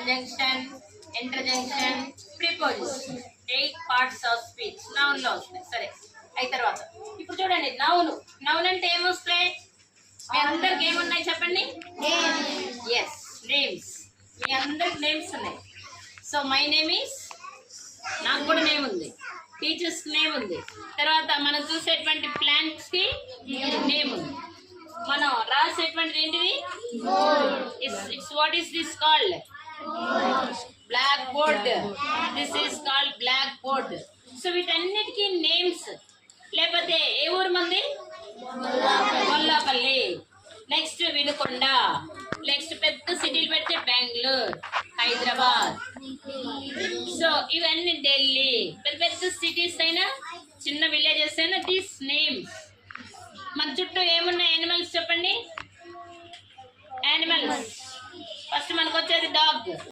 conjunction, interjunction, preposition. 8 parts of speech. Noun లో వస్తాయి. సరే అయిన తర్వాత ఇప్పుడు చూడండి నౌన్ అంటే ఏమొస్తాయి? మీ అందరికి ఏమున్నాయి చెప్పండి? Yes, names. మీ అందరికి నేమ్స్ ఉన్నాయి. సో మై నేమ్ ఈస్, నాకు కూడా నేమ్ ఉంది, టీచర్స్ నేమ్ ఉంది, తర్వాత మనం చూసేటువంటి ప్లాంట్స్ కి నేమ్ ఉంది, మనం రాసేటువంటిది ఏంటిది? It's what is this called? Blackboard. This is called blackboard. So వీటన్నిటికీ నేమ్స్. లేకపోతే ఏ ఊరు మంది? కొల్లాపల్లి. నెక్స్ట్ వినుకొండ. నెక్స్ట్ పెద్ద సిటీలు పెడితే బెంగళూరు, హైదరాబాద్. సో ఇవన్నీ ఢిల్లీ. పెద్ద పెద్ద సిటీస్ అయినా చిన్న విలేజెస్ అయినా దీస్ నేమ్స్. మన చుట్టూ ఏమున్నాయి యానిమల్స్ చెప్పండి? యానిమల్స్. ఫస్ట్ మనకు వచ్చేది డాగ్.